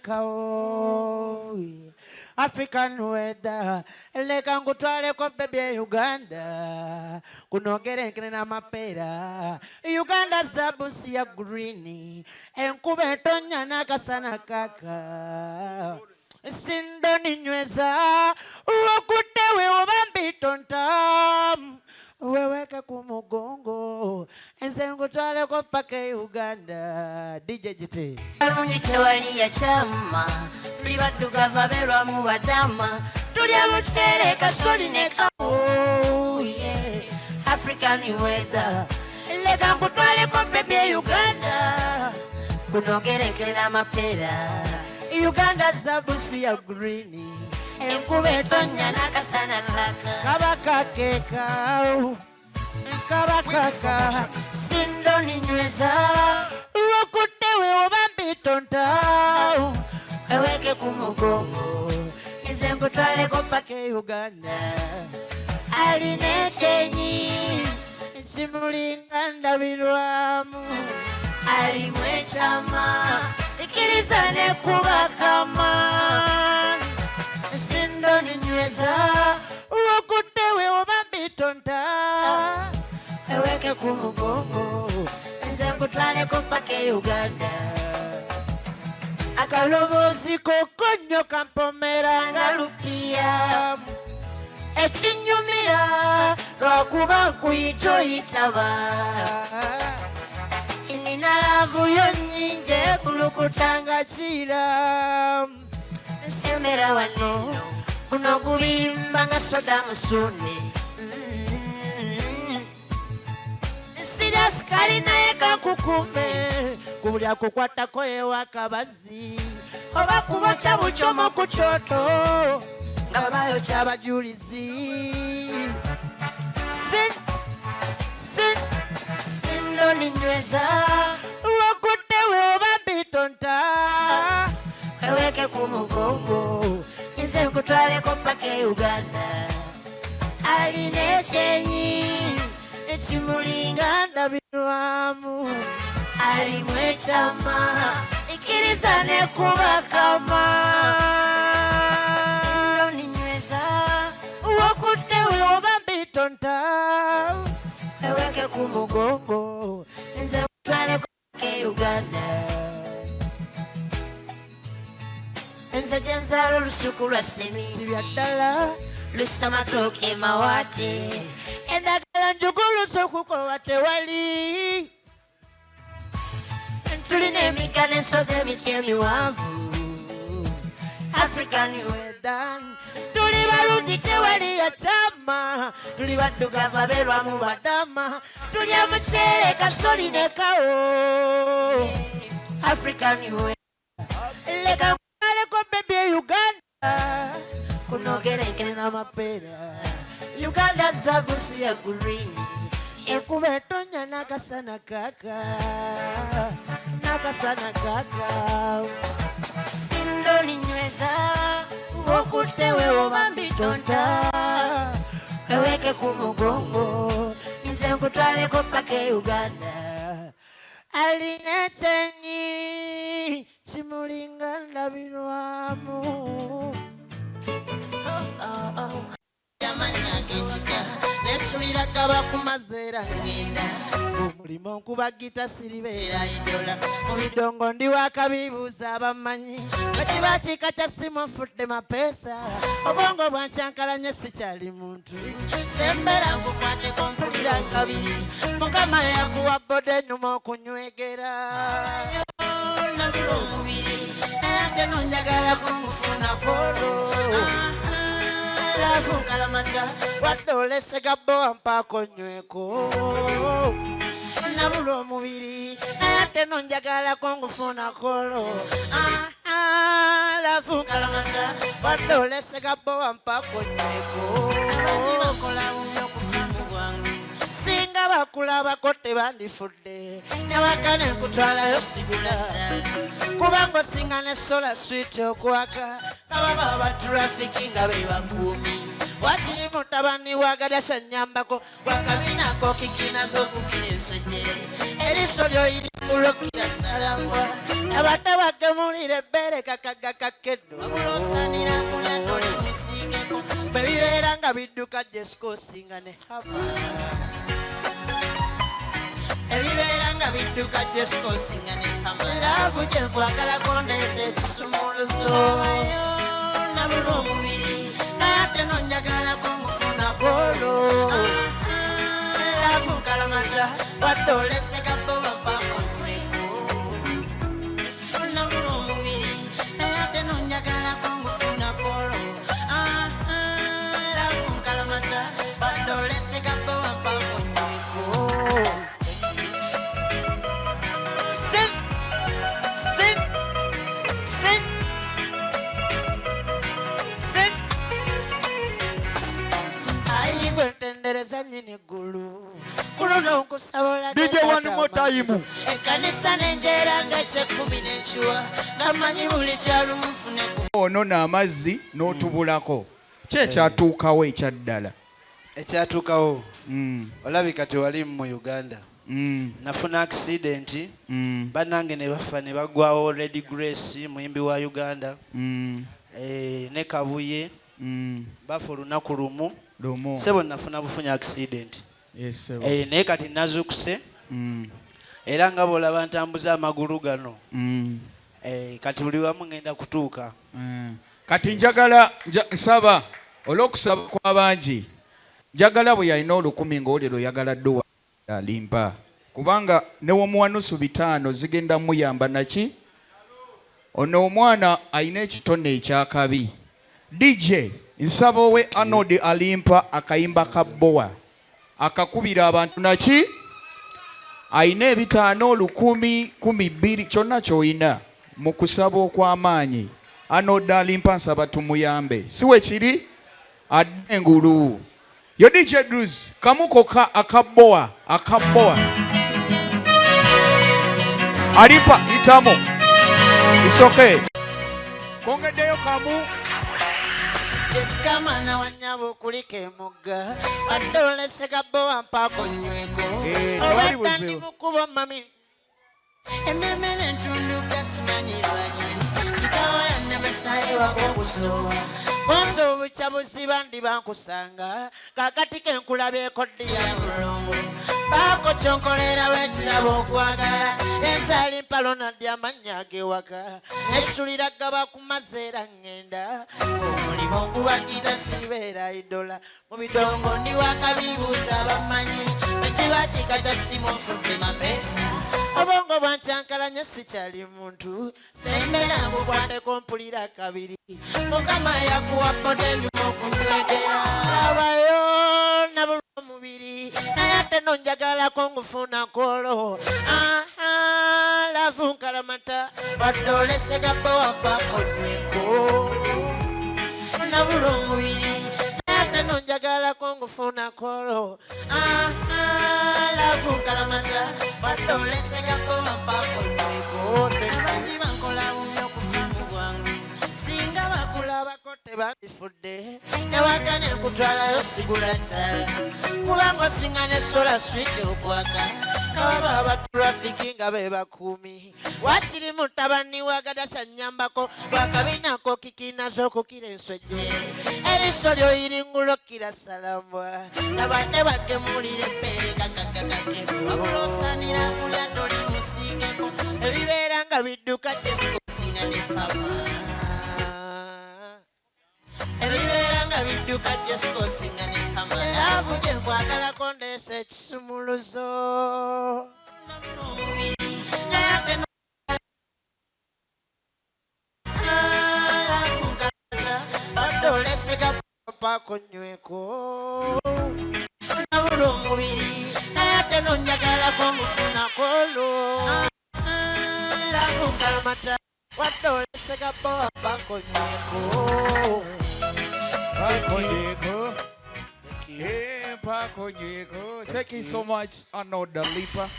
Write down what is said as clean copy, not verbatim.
kao African weather leka ngutwale kwa bebe Uganda kunogere nkene na mapera Uganda zabusi ya green enkuba etonya nakasana kaka sindoni nyweza wakutewe obambitontam weweke kumugongo enzengu twale kwa pake Uganda DJ GT alungite wali ya chama tuli badduga vaberwa mu badama tuli amutere kasoli ne oh yeah African weather leka nkutwale kwa bebe Uganda kunogere nkena mapera Uganda zabusi ya green enkuba etonya nakasana kaka kabakaka sindoni nyweza wakutewe obambitonta eweke kumugongo nze nkutwale ko pake Uganda aline chenyi kimulinga ndabirwamu alimwe chama ikiriza ne kuba kama sindoni nyweza wakutewe obambitonta eweke kumugongo nze nkutwale ko pake Uganda akalobozi kokonyo kampomera nga lupia ekinyumira lwakuba nkuyito yitaba inalavuyo nyinje kulukutanga kira nsembera wano kuno kulimba nga soda musune sida sikali naye kakukume kubulya kukwatako ewakabazi oba kuboca bucomo ku kyoto nga babayo kyabajulizi sindoni nyweza wakutewe obambitonta eweke kumugongo nze nkutwaleko pake Uganda aline chenyi ekimulinga ndabirwamu alimwe chama ikiriza ne kuba kama sindoni nyweza wakutewe obambitonta eweke kumugongo nze nkutwaleko pake Uganda nze gyenzala olusuku lwa semindi byaddala lusitamatoke mawate endagala njugulusa okukola tewali tulina emigga n'ensozi emiti emiwanvu African weather tuli balungi tewali yachama tuli baddugavu abeerwa mu badama tuli amukyere kasoli ne kawo African weather leka nkwaleko bebe Uganda kunogerenkene n'amapeera Uganda zabusi ya green ekuba etonya nakasana kaka sindoni nyweza wokutewe obambitonta eweke kumugongo nze nkutwaleko pake Uganda aline chenyi kimulinga ndabirwamu yamanya gechika nesubira kaba kumazeera ngenda omulimo nkubagita siribeera idola mu bidongo ndi wakabibuuza abamanyi bakiba kika kya simu nfudde mapeesa obwongo bwankyankalanye sikyali muntu sembera nkukwateko mpulira nkabiri mukama yakuwa boda enyuma okunywegera nabula omubiri naye ate nonjagala kumufuna kolo lavu nkalamata wadde olesega bowa mpaako nyweko nabula omubiri naye ate nonjagalako ngufuna kolo lavu nkalamata wadde olesega bowa mpaako nyweko abangi bakola bubi okufa mu bwangu singa bakulabako tebandifudde newakane nkutwalayo sigula kubanga osinga ne sola switi okwaka nga baba abatrafiki nga be bakuumi wakiri mutabani wa Gaddafi annyambako wakabinako kikinazo okukira ensejjere eriso lyoyiri ngulokira salambwa abadde bagemulira ebbere kakaga kakeddo wabula osaanira kulya doli musiigeko bwe bibeera nga bidduka jesikosinga ne hama ebibeera nga bidduka jesikosinga ne hama laavu gye nkwagalako ndeesa ekisumuluzo nabula omubiri naye ate nonjagalako ngufunako golo laavu nkalamata wadde oleseka bowapako nyweko nabula omubiri naye ate nonjagalako ngufunako laavu nkalamata wadde oleseka bowapako nyweko gwentendereza nyini ggulu kuno nkusaba DJ one more time. ekkanisa nenjeera nga ekyekumi n'enkiwa nga mmanyi buli kyalumu nfune ku ono n'amazzi n'otubulako kyekyatuukawo ekyaddala ekyatuukawo olabika tewalimu mu Uganda nafuna accident bannange ne bafa ne bagwawo Lady Grace muyimbi wa Uganda ne Kabuye bafa olunaku lumu sebo nafuna bufunya accident naye kati nazuukuse era nga bw'olaba ntambuza amagulu gano kati buli wamu ngenda kutuuka kati njagala nsaba olw'okusaba kw'abangi njagala bwe yalina 1000 ng'oli lw'oyagala dduwa alimpa kubanga ne womuwanusu 5 zigenda muyamba naki ono omwana alina ekitone ekyakabi DJ nsaba owe Arnold alimpa akayimba ka bowa akakubira abantu naki alina 5 10 12 kyonna ky'olina mu kusaba okw'amaanyi Arnold alimpa nsaba tumuyambe siwe kiri adde engulu yo DJ Druz kamuko ka akabowa alimpa itamo isoke kongeddeyo kamu esikamana wanyabo kuliko emugga wadde oleseka bowa mpaako nyweko obadda ndi mukubo mami emmeme n'entunduka simanyi lwaki kitawa yannemesaye wakokusooba bonza obukya buziba ndi bankusanga kakati kenkulabyeko ddi ya mulongo baako kyonkolera wekiraba okwagala enzaali mpalo naddi amannya ag'ewaka nesulira gaba ku mazzi era ŋŋenda omulimu ogubagita sibeera idola mu bidongo ndi wakabibuuza bamanyi ekiba kikata simu nfudde mapeesa obongo bwankyankalanya sikyali muntu sembeera bwandeko mpulira kabiri mukama yakuwa potential okunywegera abayo nabulwa omubiri naye ate nonjagalako ngufuna kolo laavu nkalamata wadde oleseka bowapako nyweko nabulwa omubiri naye ate nonjagalako ngufuna kolo laavu nkalamata wadde oleseka bowapako nyweko abangi bankola bubi okufa mu bwangu singa bakulabako tebandifudde newaka nekutwalayo sigula ddala kubanga osinga ne sola switi okwaka kababa abaturafiki nga be bakuumi wakiri mutabani wa Gaddafi annyambako lwakabinako kikinazo okukira ensojje eriso lyoyiringulokira salambwa abadde bagemulira ebbeere kakakakake wabula osaanira kulya doli musiigeko ebibeera nga bidduka jesikosinga ne pama ebibeera nga bidduka jesikosinga ne pama laavu gye nkwagalako ndeesa ekisumuluzo omubiri naye ate laavu nkalata wadde oleseka paako nyweko nabula omubiri naye ate nonjagalako ngufuna kolo laavu nkalamata wadde oleseka bowa paako nyweko Thank you so much, Arnold Alipa.